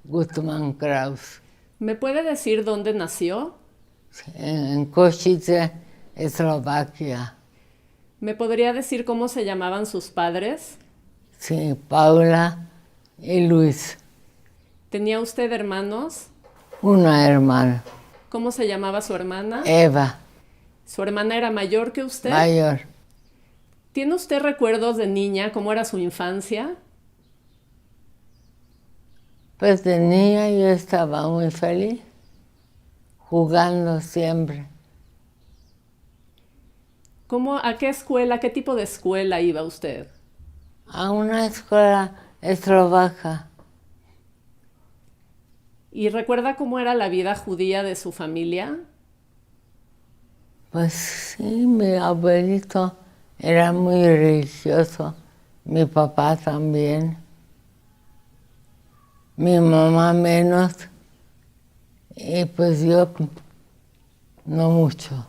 Gutman Kraus, ¿Me puede decir dónde nació? en Košice, Eslovaquia. ¿Me podría decir cómo se llamaban sus padres? Sí, Paula y Luis, ¿Tenía usted hermanos? una hermana, ¿Cómo se llamaba su hermana? Eva, ¿Su hermana era mayor que usted? mayor. ¿Tiene usted recuerdos de niña? ¿Cómo era su infancia? Pues de niña yo estaba muy feliz, jugando siempre. ¿A qué escuela, qué tipo de escuela iba usted? A una escuela eslovaca. ¿Y recuerda cómo era la vida judía de su familia? Pues sí, mi abuelito era muy religioso, mi papá también, mi mamá menos, y pues yo no mucho.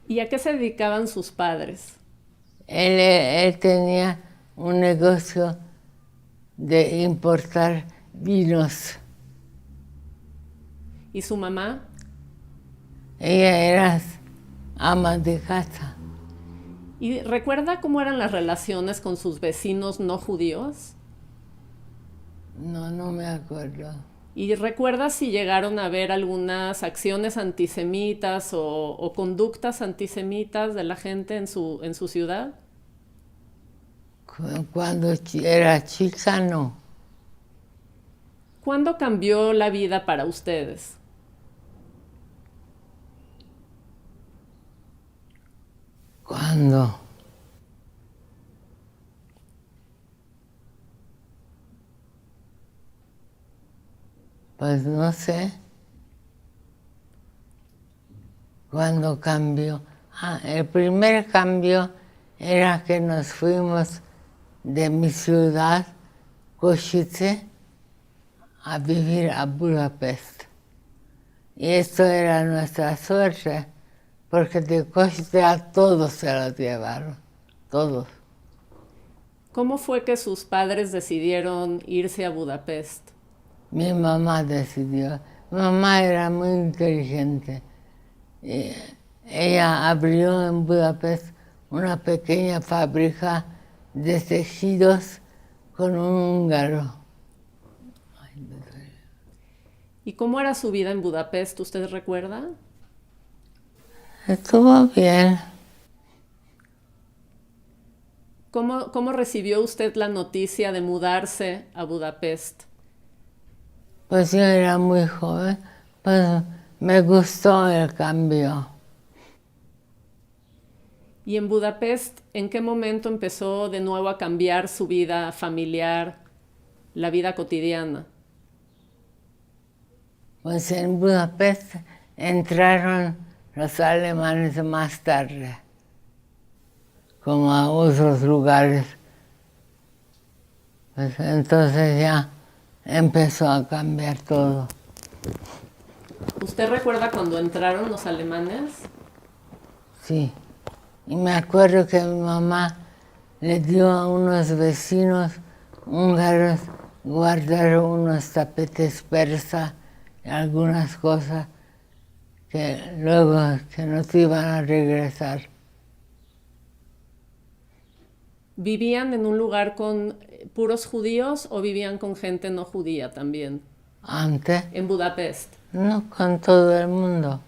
¿Y a qué se dedicaban sus padres? Él tenía un negocio de importar vinos. ¿Y su mamá? Ella era ama de casa. ¿Y recuerda cómo eran las relaciones con sus vecinos no judíos? No, no me acuerdo. ¿Y recuerda si llegaron a ver algunas acciones antisemitas o conductas antisemitas de la gente en su ciudad? Cuando era chica, no. ¿Cuándo cambió la vida para ustedes? ¿Cuándo? Pues no sé. ¿Cuándo cambió? El primer cambio era que nos fuimos de mi ciudad, Košice, a vivir a Budapest. Y esto era nuestra suerte, porque de Košice a todos se los llevaron, todos. ¿Cómo fue que sus padres decidieron irse a Budapest? Mi mamá decidió. Mi mamá era muy inteligente. Y ella abrió en Budapest una pequeña fábrica de tejidos con un húngaro. ¿Y cómo era su vida en Budapest? ¿Usted recuerda? Estuvo bien. ¿Cómo recibió usted la noticia de mudarse a Budapest? Pues yo era muy joven, pues me gustó el cambio. ¿Y en Budapest en qué momento empezó de nuevo a cambiar su vida familiar, la vida cotidiana? Pues en Budapest entraron los alemanes más tarde, como a otros lugares. Pues entonces ya empezó a cambiar todo. ¿Usted recuerda cuando entraron los alemanes? Sí. Y me acuerdo que mi mamá le dio a unos vecinos húngaros guardar unos tapetes persa y algunas cosas que luego que nos iban a regresar. ¿Vivían en un lugar con puros judíos o vivían con gente no judía también? Antes, En Budapest. no con todo el mundo,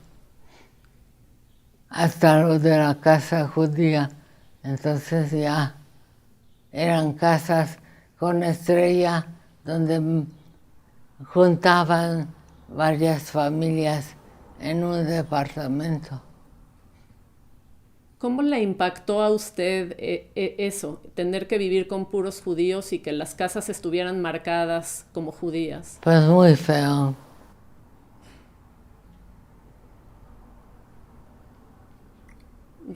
hasta los de la casa judía. Entonces ya eran casas con estrella donde juntaban varias familias en un departamento. ¿Cómo le impactó a usted eso, tener que vivir con puros judíos y que las casas estuvieran marcadas como judías? Pues muy feo.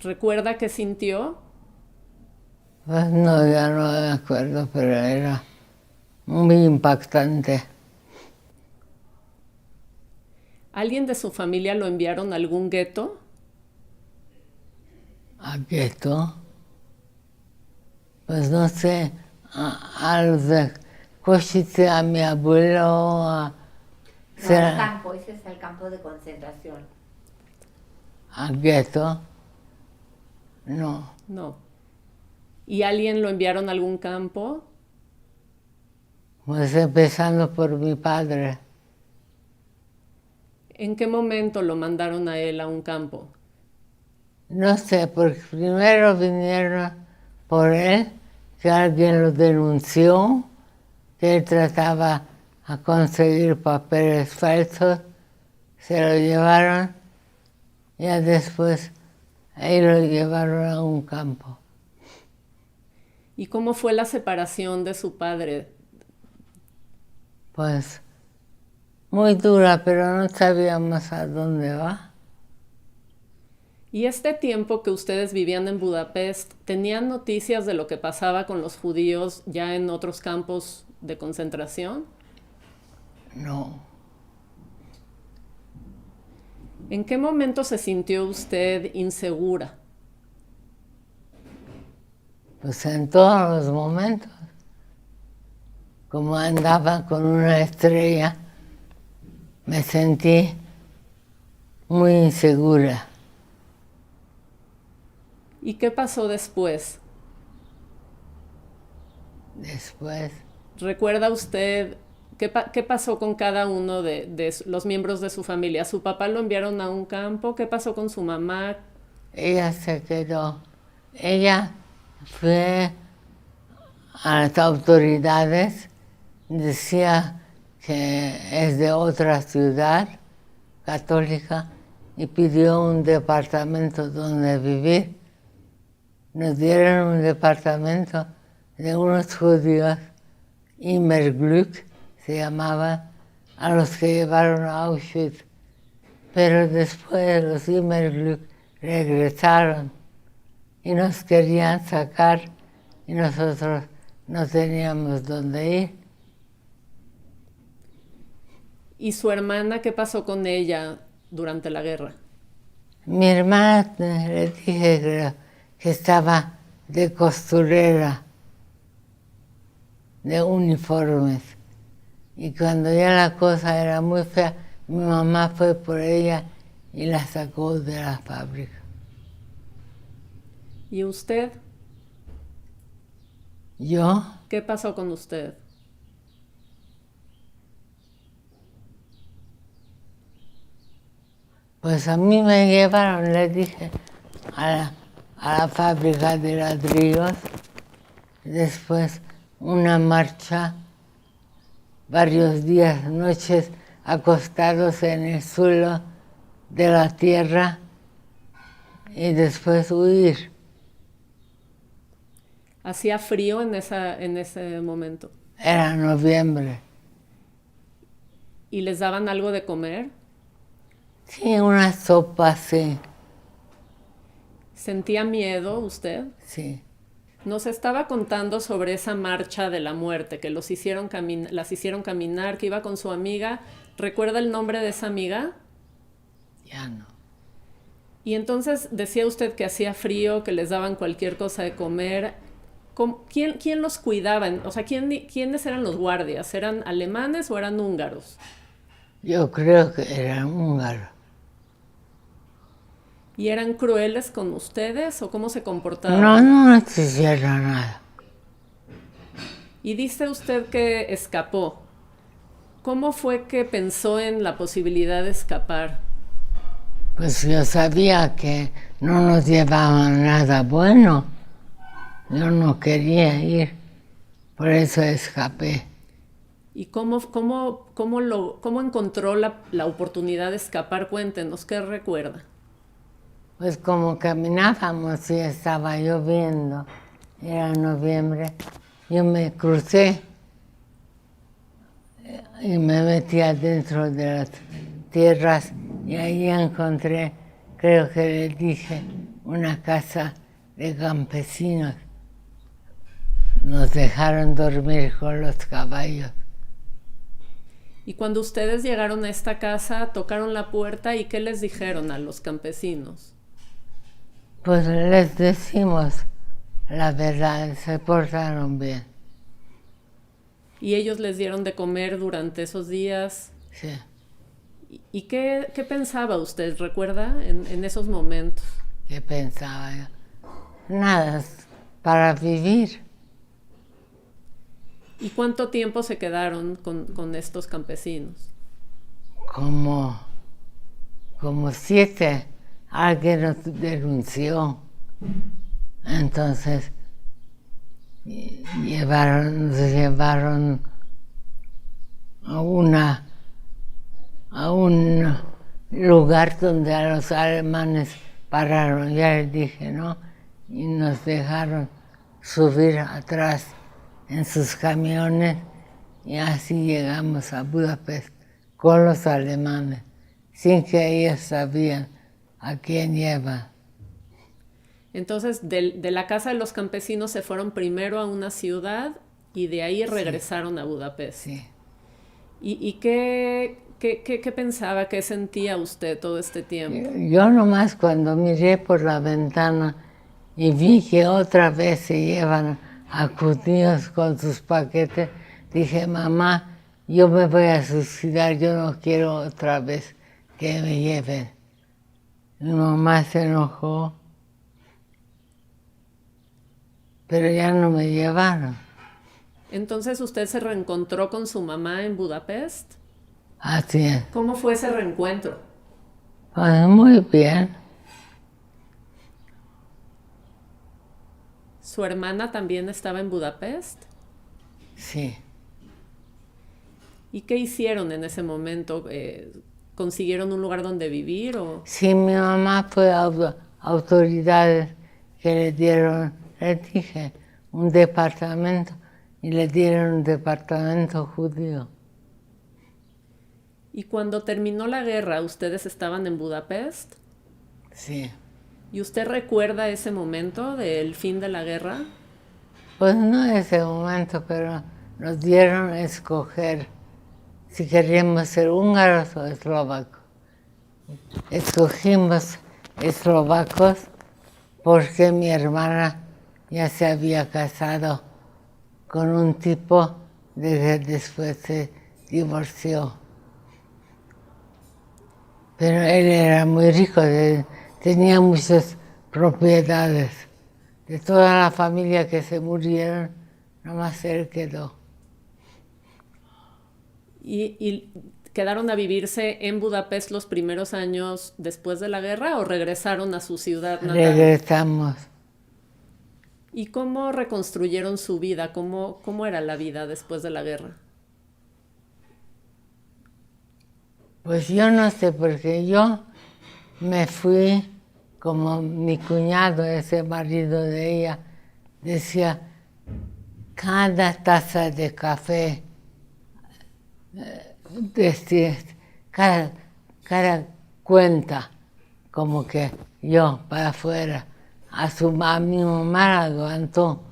¿Recuerda qué sintió? Pues no, ya no me acuerdo, pero era muy impactante. ¿Alguien de su familia lo enviaron a algún gueto? ¿A gueto? Pues no sé, a los de Košice a mi abuelo. No, el campo, ese es el campo de concentración. A gueto. No. No. ¿Y alguien lo enviaron a algún campo? Pues empezando por mi padre. ¿En qué momento lo mandaron a él a un campo? No sé, porque primero vinieron por él, que alguien lo denunció, que él trataba a conseguir papeles falsos, se lo llevaron, y ya después ahí lo llevaron a un campo. ¿Y cómo fue la separación de su padre? Pues muy dura, pero no sabíamos a dónde va. ¿Y este tiempo que ustedes vivían en Budapest, tenían noticias de lo que pasaba con los judíos ya en otros campos de concentración? No. ¿En qué momento se sintió usted insegura? Pues en todos los momentos. Como andaba con una estrella, me sentí muy insegura. ¿Y qué pasó después? Después, ¿Recuerda usted qué pasó con cada uno de los miembros de su familia? ¿Su papá lo enviaron a un campo? ¿Qué pasó con su mamá? ella se quedó. Ella fue a las autoridades, decía que es de otra ciudad católica y pidió un departamento donde vivir. Nos dieron un departamento de unos judíos, Immerglück se llamaba, a los que llevaron a Auschwitz. Pero después los Immerglück regresaron y nos querían sacar y nosotros no teníamos dónde ir. ¿Y su hermana qué pasó con ella durante la guerra? Mi hermana, le dije que estaba de costurera de uniformes. Y cuando ya la cosa era muy fea, mi mamá fue por ella y la sacó de la fábrica. ¿Y usted? ¿Yo? ¿Qué pasó con usted? Pues a mí me llevaron, le dije, a la fábrica de ladrillos. Después una marcha, varios días, noches acostados en el suelo de la tierra y después huir. ¿Hacía frío en ese momento? Era noviembre. ¿Y les daban algo de comer? Sí, una sopa, sí. ¿Sentía miedo usted? Sí. Nos estaba contando sobre esa marcha de la muerte, que las hicieron caminar, que iba con su amiga. ¿Recuerda el nombre de esa amiga? Ya no. Y entonces decía usted que hacía frío, que les daban cualquier cosa de comer. ¿Quién los cuidaba? O sea, ¿quiénes eran los guardias? ¿Eran alemanes o eran húngaros? Yo creo que eran húngaros. ¿Y eran crueles con ustedes o cómo se comportaban? No nos hicieron nada. Y dice usted que escapó. ¿Cómo fue que pensó en la posibilidad de escapar? Pues yo sabía que no nos llevaban nada bueno. Yo no quería ir, por eso escapé. ¿Y cómo encontró la oportunidad de escapar? Cuéntenos, ¿qué recuerda? Pues como caminábamos y estaba lloviendo, era noviembre, yo me crucé y me metí adentro de las tierras y ahí encontré, creo que le dije, una casa de campesinos. Nos dejaron dormir con los caballos. Y cuando ustedes llegaron a esta casa, tocaron la puerta y ¿qué les dijeron a los campesinos? Pues les decimos la verdad, se portaron bien. ¿Y ellos les dieron de comer durante esos días? Sí. ¿Y qué pensaba usted, recuerda, en esos momentos? ¿Qué pensaba yo? Nada, para vivir. ¿Y cuánto tiempo se quedaron con estos campesinos? Como 7, alguien nos denunció. Entonces nos llevaron a un lugar donde a los alemanes pararon, ya les dije, ¿no? Y nos dejaron subir atrás en sus camiones y así llegamos a Budapest con los alemanes, sin que ellos sabían a quién llevan. Entonces, de la casa de los campesinos se fueron primero a una ciudad y de ahí regresaron a Budapest. Sí. ¿Y qué pensaba, qué sentía usted todo este tiempo? Yo nomás cuando miré por la ventana y vi que otra vez se llevan a judíos con sus paquetes, dije, mamá, yo me voy a suicidar, yo no quiero otra vez que me lleven. Mi mamá se enojó, pero ya no me llevaron. Entonces, ¿usted se reencontró con su mamá en Budapest? Así es. ¿Cómo fue ese reencuentro? Pues muy bien. ¿Su hermana también estaba en Budapest? Sí. ¿Y qué hicieron en ese momento? ¿Consiguieron un lugar donde vivir o...? Sí, mi mamá fue a autoridades que le dieron, le dije, un departamento y le dieron un departamento judío. ¿Y cuando terminó la guerra, ustedes estaban en Budapest? Sí. ¿Y usted recuerda ese momento del fin de la guerra? Pues no ese momento, pero nos dieron a escoger si queríamos ser húngaros o eslovacos. Escogimos eslovacos porque mi hermana ya se había casado con un tipo de que después se divorció. Pero él era muy rico, tenía muchas propiedades. De toda la familia que se murieron, nomás él quedó. ¿Y quedaron a vivirse en Budapest los primeros años después de la guerra o regresaron a su ciudad natal? Regresamos. ¿Y cómo reconstruyeron su vida? ¿Cómo era la vida después de la guerra? Pues yo no sé, porque yo me fui como mi cuñado, ese marido de ella, decía, cada taza de café, cada cuenta, como que yo para afuera, a mi mamá la aguantó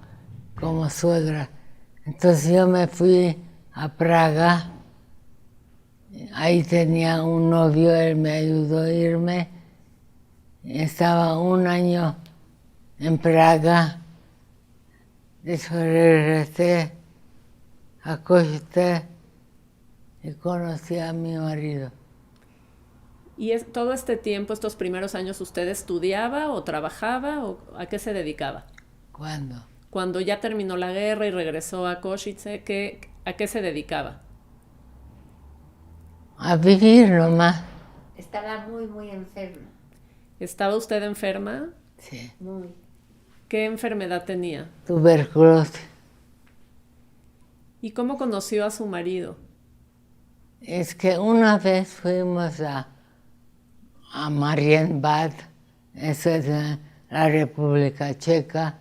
como suegra. Entonces yo me fui a Praga, ahí tenía un novio, él me ayudó a irme, estaba un año en Praga, después regresé a Košice y conocí a mi marido. ¿Y todo este tiempo, estos primeros años, usted estudiaba o trabajaba o a qué se dedicaba? ¿Cuándo? Cuando ya terminó la guerra y regresó a Košice, ¿a qué se dedicaba? A vivir nomás. Estaba muy, muy enferma. ¿Estaba usted enferma? Sí. Muy. ¿Qué enfermedad tenía? Tuberculosis. ¿Y cómo conoció a su marido? Es que una vez fuimos a Marienbad, eso es la República Checa,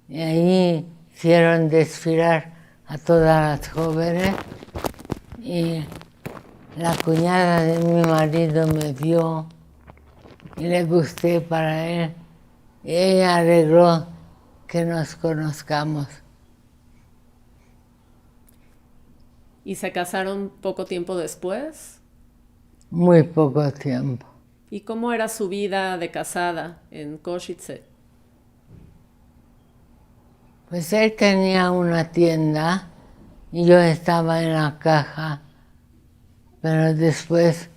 y ahí hicieron desfilar a todas las jóvenes y la cuñada de mi marido me vio y le gusté para él y ella arregló que nos conozcamos. ¿Y se casaron poco tiempo después? Muy poco tiempo. ¿Y cómo era su vida de casada en Košice? Pues él tenía una tienda y yo estaba en la caja, pero después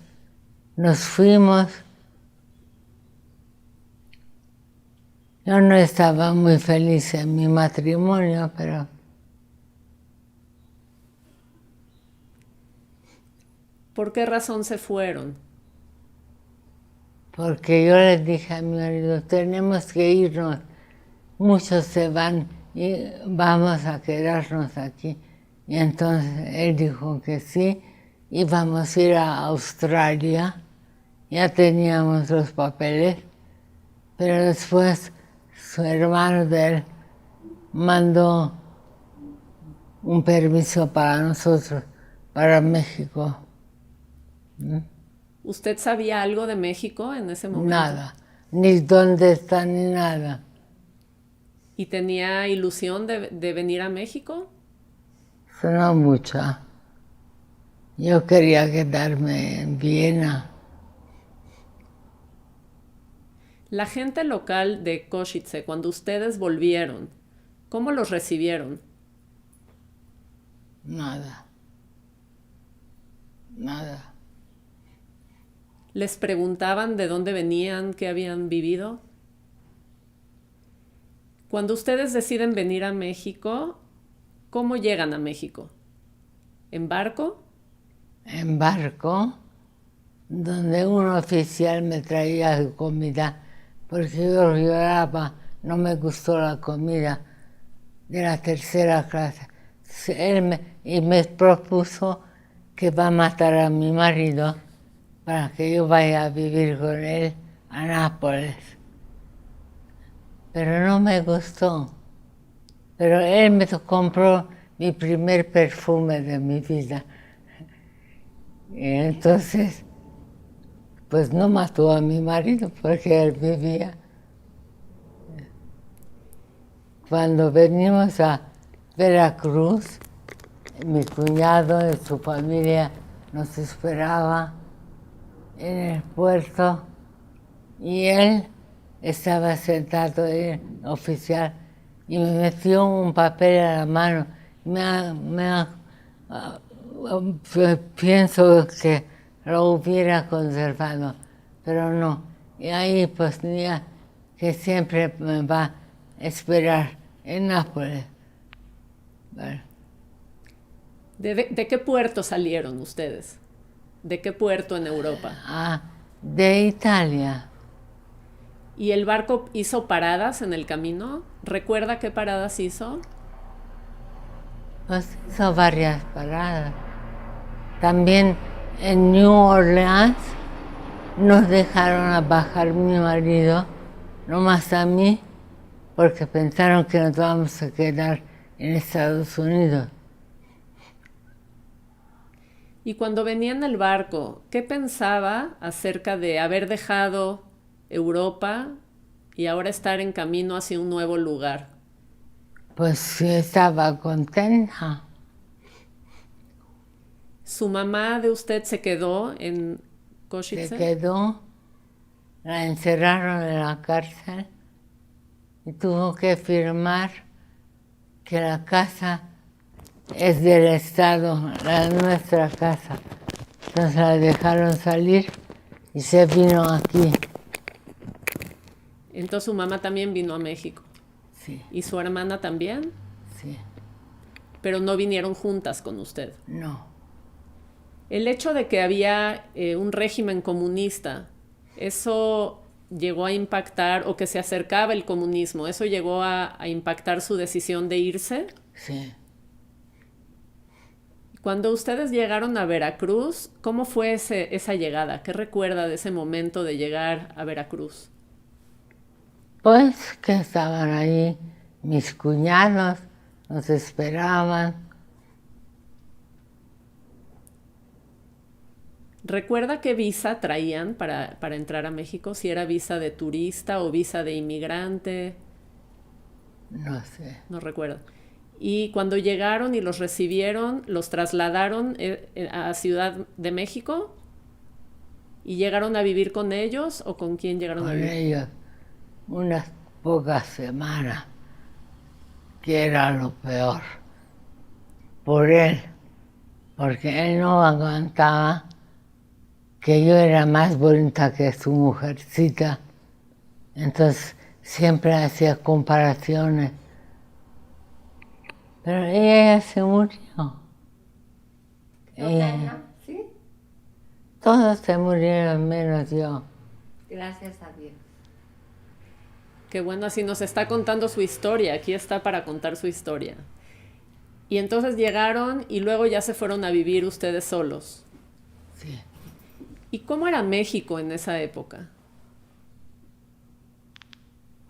nos fuimos. Yo no estaba muy feliz en mi matrimonio, pero ¿Por qué razón se fueron? porque yo les dije a mi marido, tenemos que irnos, muchos se van y vamos a quedarnos aquí. Y entonces él dijo que sí, íbamos a ir a Australia, ya teníamos los papeles, pero después su hermano de él mandó un permiso para nosotros, para México. ¿Usted sabía algo de México en ese momento? Nada, ni dónde está, ni nada. ¿Y tenía ilusión de venir a México? No mucha. Yo quería quedarme en Viena. La gente local de Košice, cuando ustedes volvieron, ¿cómo los recibieron? Nada. Nada. ¿Les preguntaban de dónde venían, qué habían vivido? Cuando ustedes deciden venir a México, ¿cómo llegan a México? ¿En barco? En barco, donde un oficial me traía comida, porque yo lloraba, no me gustó la comida de la tercera clase. Y me propuso que va a matar a mi marido para que yo vaya a vivir con él a Nápoles. Pero no me gustó. Pero él me compró mi primer perfume de mi vida. Y entonces, pues no mató a mi marido porque él vivía. Cuando venimos a Veracruz, mi cuñado y su familia nos esperaba en el puerto y él estaba sentado en oficial y me metió un papel a la mano. Pienso que lo hubiera conservado, pero no. Y ahí pues tenía que siempre me va a esperar en Nápoles. Bueno. ¿De qué puerto salieron ustedes? ¿De qué puerto en Europa? De Italia. ¿Y el barco hizo paradas en el camino? ¿Recuerda qué paradas hizo? Pues hizo varias paradas. También en New Orleans nos dejaron a bajar mi marido, nomás a mí, porque pensaron que nos íbamos a quedar en Estados Unidos. Y cuando venía en el barco, ¿qué pensaba acerca de haber dejado Europa y ahora estar en camino hacia un nuevo lugar? Pues sí, estaba contenta. ¿Su mamá de usted se quedó en Košice? Se quedó, la encerraron en la cárcel y tuvo que firmar que la casa es del Estado, nuestra casa. Entonces la dejaron salir y se vino aquí. Entonces su mamá también vino a México. Sí, ¿Y su hermana también? sí, Pero no vinieron juntas con usted. no. El hecho de que había un régimen comunista, ¿eso llegó a impactar, o que se acercaba el comunismo, eso llegó a impactar su decisión de irse? Sí. Cuando ustedes llegaron a Veracruz, ¿cómo fue esa llegada? ¿Qué recuerda de ese momento de llegar a Veracruz? Pues que estaban ahí mis cuñados, nos esperaban. ¿Recuerda qué visa traían para entrar a México? ¿Si era visa de turista o visa de inmigrante? No sé. No recuerdo. Y cuando llegaron y los recibieron, ¿los trasladaron a Ciudad de México? ¿Y llegaron a vivir con ellos o con quién llegaron a Con vivir? ellos unas pocas semanas, que era lo peor, por él, porque él no aguantaba que yo era más bonita que su mujercita. Entonces siempre hacía comparaciones. Pero ella se murió. ¿Total, no? ¿Sí? Todos se murieron menos yo. Gracias a Dios. Qué bueno, así nos está contando su historia. Aquí está para contar su historia. Y entonces llegaron y luego ya se fueron a vivir ustedes solos. Sí. ¿Y cómo era México en esa época?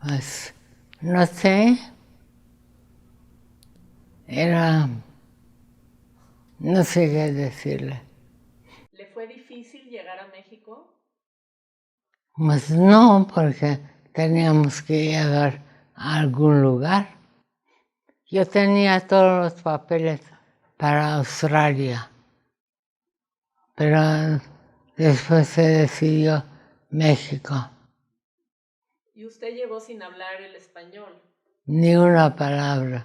Pues, no sé. Era... no sé qué decirle. ¿Le fue difícil llegar a México? Pues no, porque teníamos que llegar a algún lugar. Yo tenía todos los papeles para Australia, pero después se decidió México. ¿Y usted llegó sin hablar el español? Ni una palabra.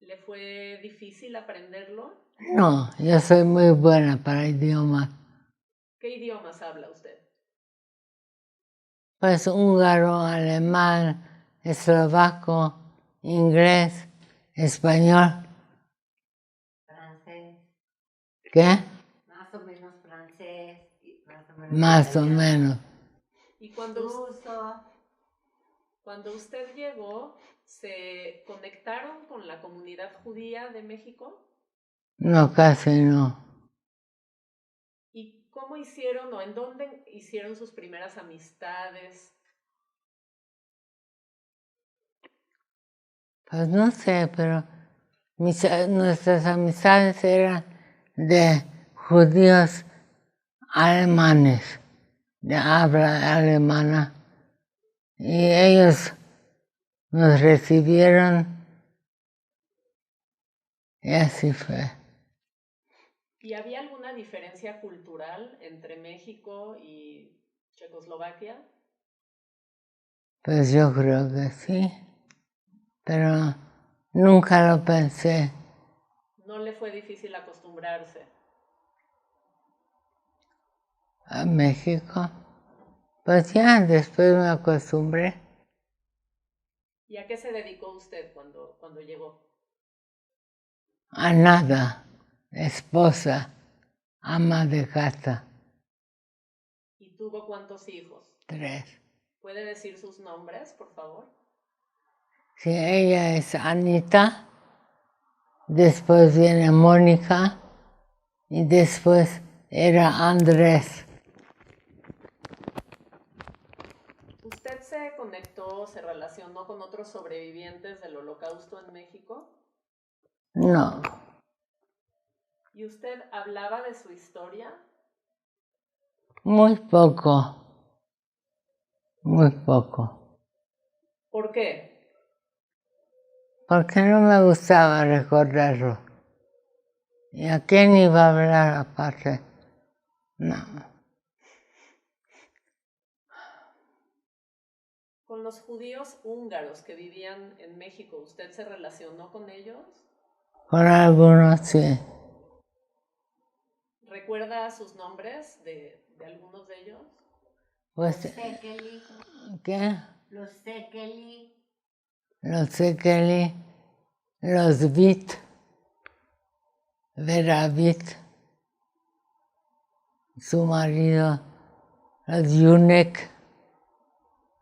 ¿Le fue difícil aprenderlo? No, yo soy muy buena para idiomas. ¿Qué idiomas habla usted? Pues húngaro, alemán, eslovaco, inglés, español. Francés. ¿Qué? Más o menos francés. Y Más o italiano. menos. Y Ruso. cuando usted llegó, ¿se conectaron con la comunidad judía de México? No, casi no. ¿Y cómo hicieron o en dónde hicieron sus primeras amistades? Pues no sé, pero nuestras amistades eran de judíos alemanes, de habla alemana, y ellos nos recibieron y así fue. ¿Y había alguna diferencia cultural entre México y Checoslovaquia? Pues yo creo que sí, pero nunca lo pensé. ¿No le fue difícil acostumbrarse? A México. Pues ya después me acostumbré. ¿Y a qué se dedicó usted cuando llegó? A nada, esposa, ama de casa, ¿Y tuvo cuántos hijos? 3. ¿Puede decir sus nombres, por favor? Sí, ella es Anita, después viene Mónica y después era Andrés. ¿Usted se conectó, se relacionó con otros sobrevivientes del Holocausto en México? No, ¿Y usted hablaba de su historia? muy poco, muy poco. ¿Por qué? Porque no me gustaba recordarlo. ¿Y a quién iba a hablar aparte? No. Con los judíos húngaros que vivían en México, ¿usted se relacionó con ellos? Con algunos sí. ¿Recuerda sus nombres de algunos de ellos? Pues, Los Sekeli. ¿qué? Los Sekeli. Los Sekeli, los Vit, Vera Vit, su marido, los Yunek,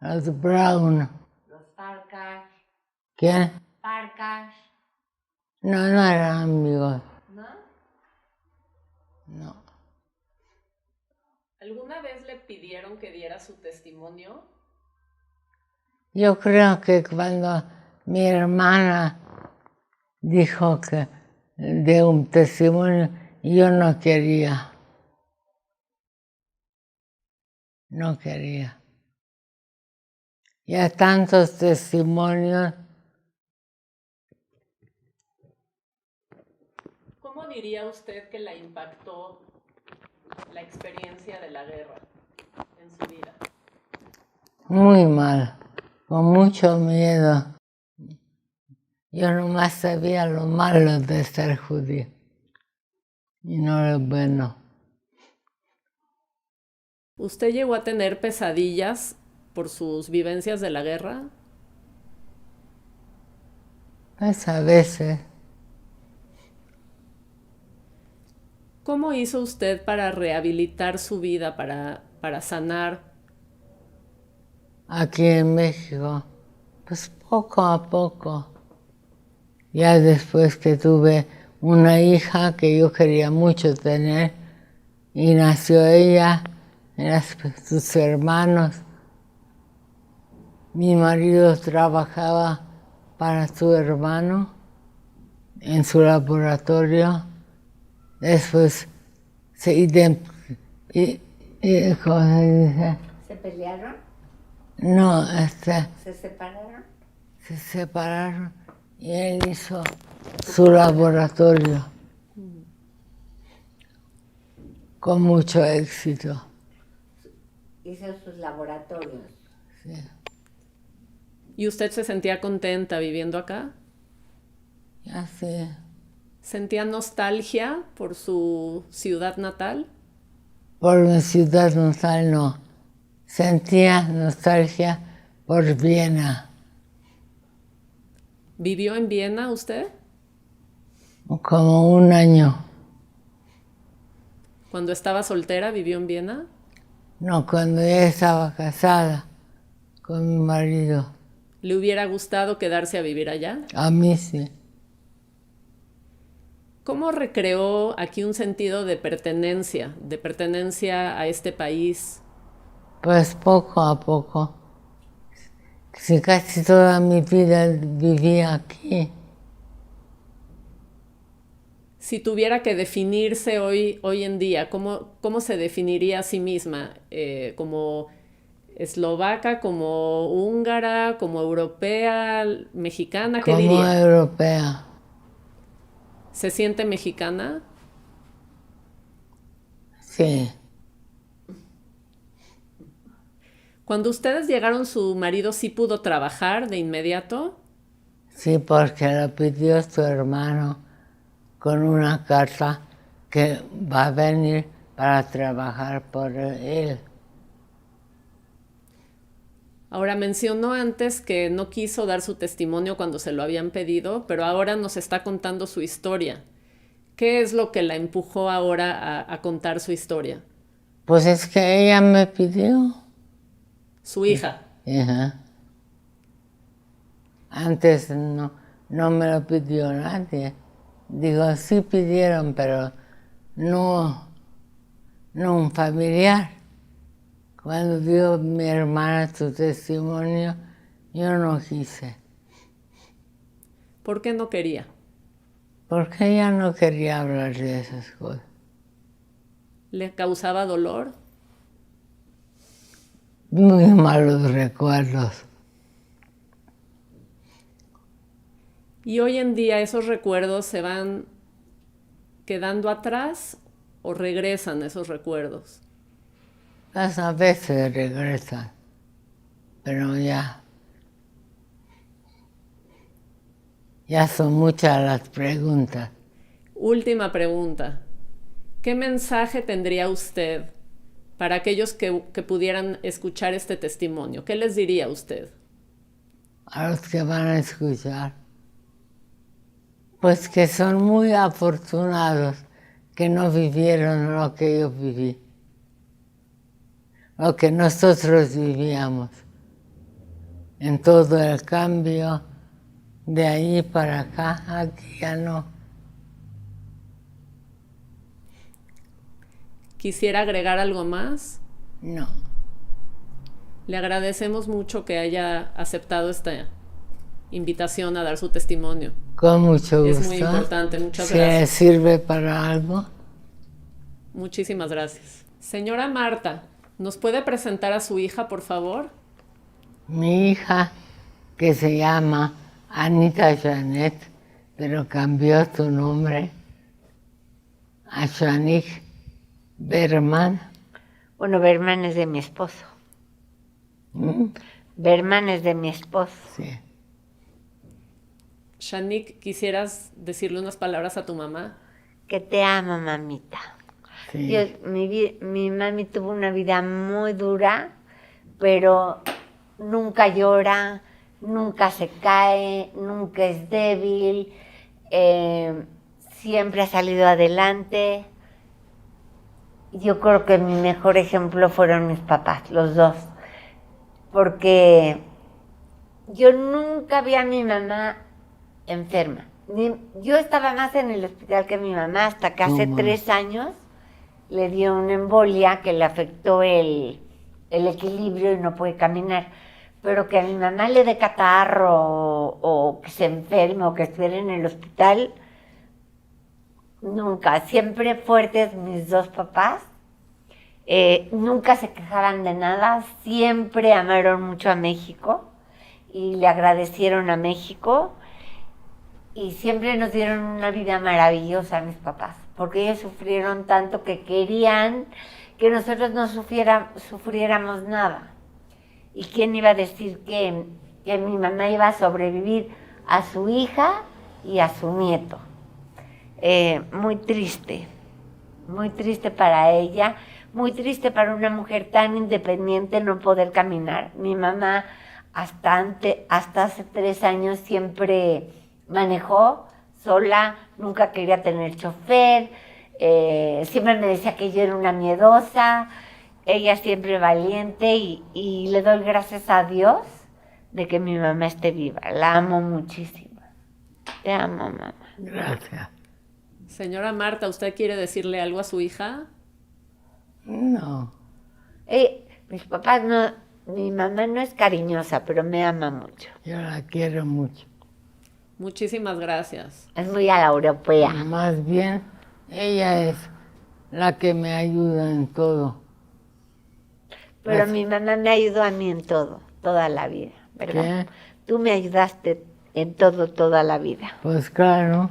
los Brown. Los Farkas. ¿Quién? Farkas. No, no eran amigos, ¿No? no. ¿Alguna vez le pidieron que diera su testimonio? Yo creo que cuando mi hermana dijo que de un testimonio, yo no quería. No quería. Ya tantos testimonios. ¿Cómo diría usted que la impactó la experiencia de la guerra en su vida? Muy mal, con mucho miedo. Yo nomás sabía lo malo de ser judío. y no es bueno. ¿Usted llegó a tener pesadillas por sus vivencias de la guerra? Pues a veces. ¿Cómo hizo usted para rehabilitar su vida, para sanar? Aquí en México, pues poco a poco. Ya después que tuve una hija que yo quería mucho tener y nació ella, sus hermanos. Mi marido trabajaba para su hermano en su laboratorio. Después ¿cómo se dice? ¿Se pelearon? No, ¿Se separaron? se separaron y él hizo su laboratorio con mucho éxito. Hizo sus laboratorios. Sí. ¿Y usted se sentía contenta viviendo acá? Ya sé. ¿Sentía nostalgia por su ciudad natal? Por mi ciudad natal no. Sentía nostalgia por Viena. ¿Vivió en Viena usted? Como un año. ¿Cuando estaba soltera vivió en Viena? No, cuando ya estaba casada con mi marido. ¿Le hubiera gustado quedarse a vivir allá? A mí sí. ¿Cómo recreó aquí un sentido de pertenencia a este país? Pues poco a poco. Si casi toda mi vida viví aquí. Si tuviera que definirse hoy en día, ¿cómo se definiría a sí misma? ¿Como eslovaca, como húngara, como europea, mexicana? ¿Qué Como diría? europea. ¿Se siente mexicana? Sí. Cuando ustedes llegaron, ¿su marido sí pudo trabajar de inmediato? Sí, porque lo pidió su hermano con una carta que va a venir para trabajar por él. Ahora mencionó antes que no quiso dar su testimonio cuando se lo habían pedido, pero ahora nos está contando su historia. ¿Qué es lo que la empujó ahora a contar su historia? Pues es que ella me pidió. Su hija. Ajá. Antes no me lo pidió nadie. Digo, sí pidieron, pero no un familiar. Cuando dio mi hermana su testimonio, yo no quise. ¿Por qué no quería? Porque ella no quería hablar de esas cosas. ¿Le causaba dolor? Muy malos recuerdos. ¿Y hoy en día esos recuerdos se van quedando atrás o regresan esos recuerdos? Pues a veces regresan, pero ya son muchas las preguntas. Última pregunta. ¿Qué mensaje tendría usted para aquellos que pudieran escuchar este testimonio? ¿Qué les diría usted? A los que van a escuchar, pues que son muy afortunados que no vivieron lo que yo viví, lo que nosotros vivíamos, en todo el cambio de ahí para acá, aquí ya no. ¿Quisiera agregar algo más? No. Le agradecemos mucho que haya aceptado esta invitación a dar su testimonio. Con mucho gusto. Es muy importante, muchas si gracias. Si sirve para algo. Muchísimas gracias. Señora Marta, ¿nos puede presentar a su hija, por favor? Mi hija, que se llama Anita Janet, pero cambió su nombre a Shanique Berman. Bueno, Berman es de mi esposo. Berman es de mi esposo. Sí. Shanique, ¿quisieras decirle unas palabras a tu mamá? que te amo, mamita. Sí. Mi mami tuvo una vida muy dura, pero nunca llora, nunca se cae, nunca es débil, siempre ha salido adelante. Yo creo que mi mejor ejemplo fueron mis papás, los dos, porque yo nunca vi a mi mamá enferma. Yo estaba más en el hospital que mi mamá hasta que hace 3 años le dio una embolia que le afectó el equilibrio y no puede caminar. Pero que a mi mamá le dé catarro o que se enferme o que estuviera en el hospital, nunca. Siempre fuertes mis dos papás. Nunca se quejaban de nada. Siempre amaron mucho a México y le agradecieron a México. Y siempre nos dieron una vida maravillosa a mis papás, porque ellos sufrieron tanto que querían que nosotros no sufriéramos nada. ¿Y quién iba a decir que mi mamá iba a sobrevivir a su hija y a su nieto? Muy triste para ella, muy triste para una mujer tan independiente no poder caminar. Mi mamá hasta hace 3 años siempre manejó sola, nunca quería tener chofer, siempre me decía que yo era una miedosa, ella siempre valiente y le doy gracias a Dios de que mi mamá esté viva. La amo muchísimo. Te amo, mamá. Gracias. Señora Marta, ¿usted quiere decirle algo a su hija? No. Mis papás no, mi mamá no es cariñosa, pero me ama mucho. Yo la quiero mucho. Muchísimas gracias. Es muy a la europea. Más bien, ella es la que me ayuda en todo. Pero Gracias. mi mamá me ayudó a mí en todo, toda la vida, ¿verdad? ¿Qué? Tú me ayudaste en todo, toda la vida. Pues claro.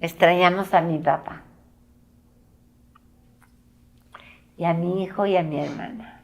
Extrañamos a mi papá. Y a mi hijo y a mi hermana.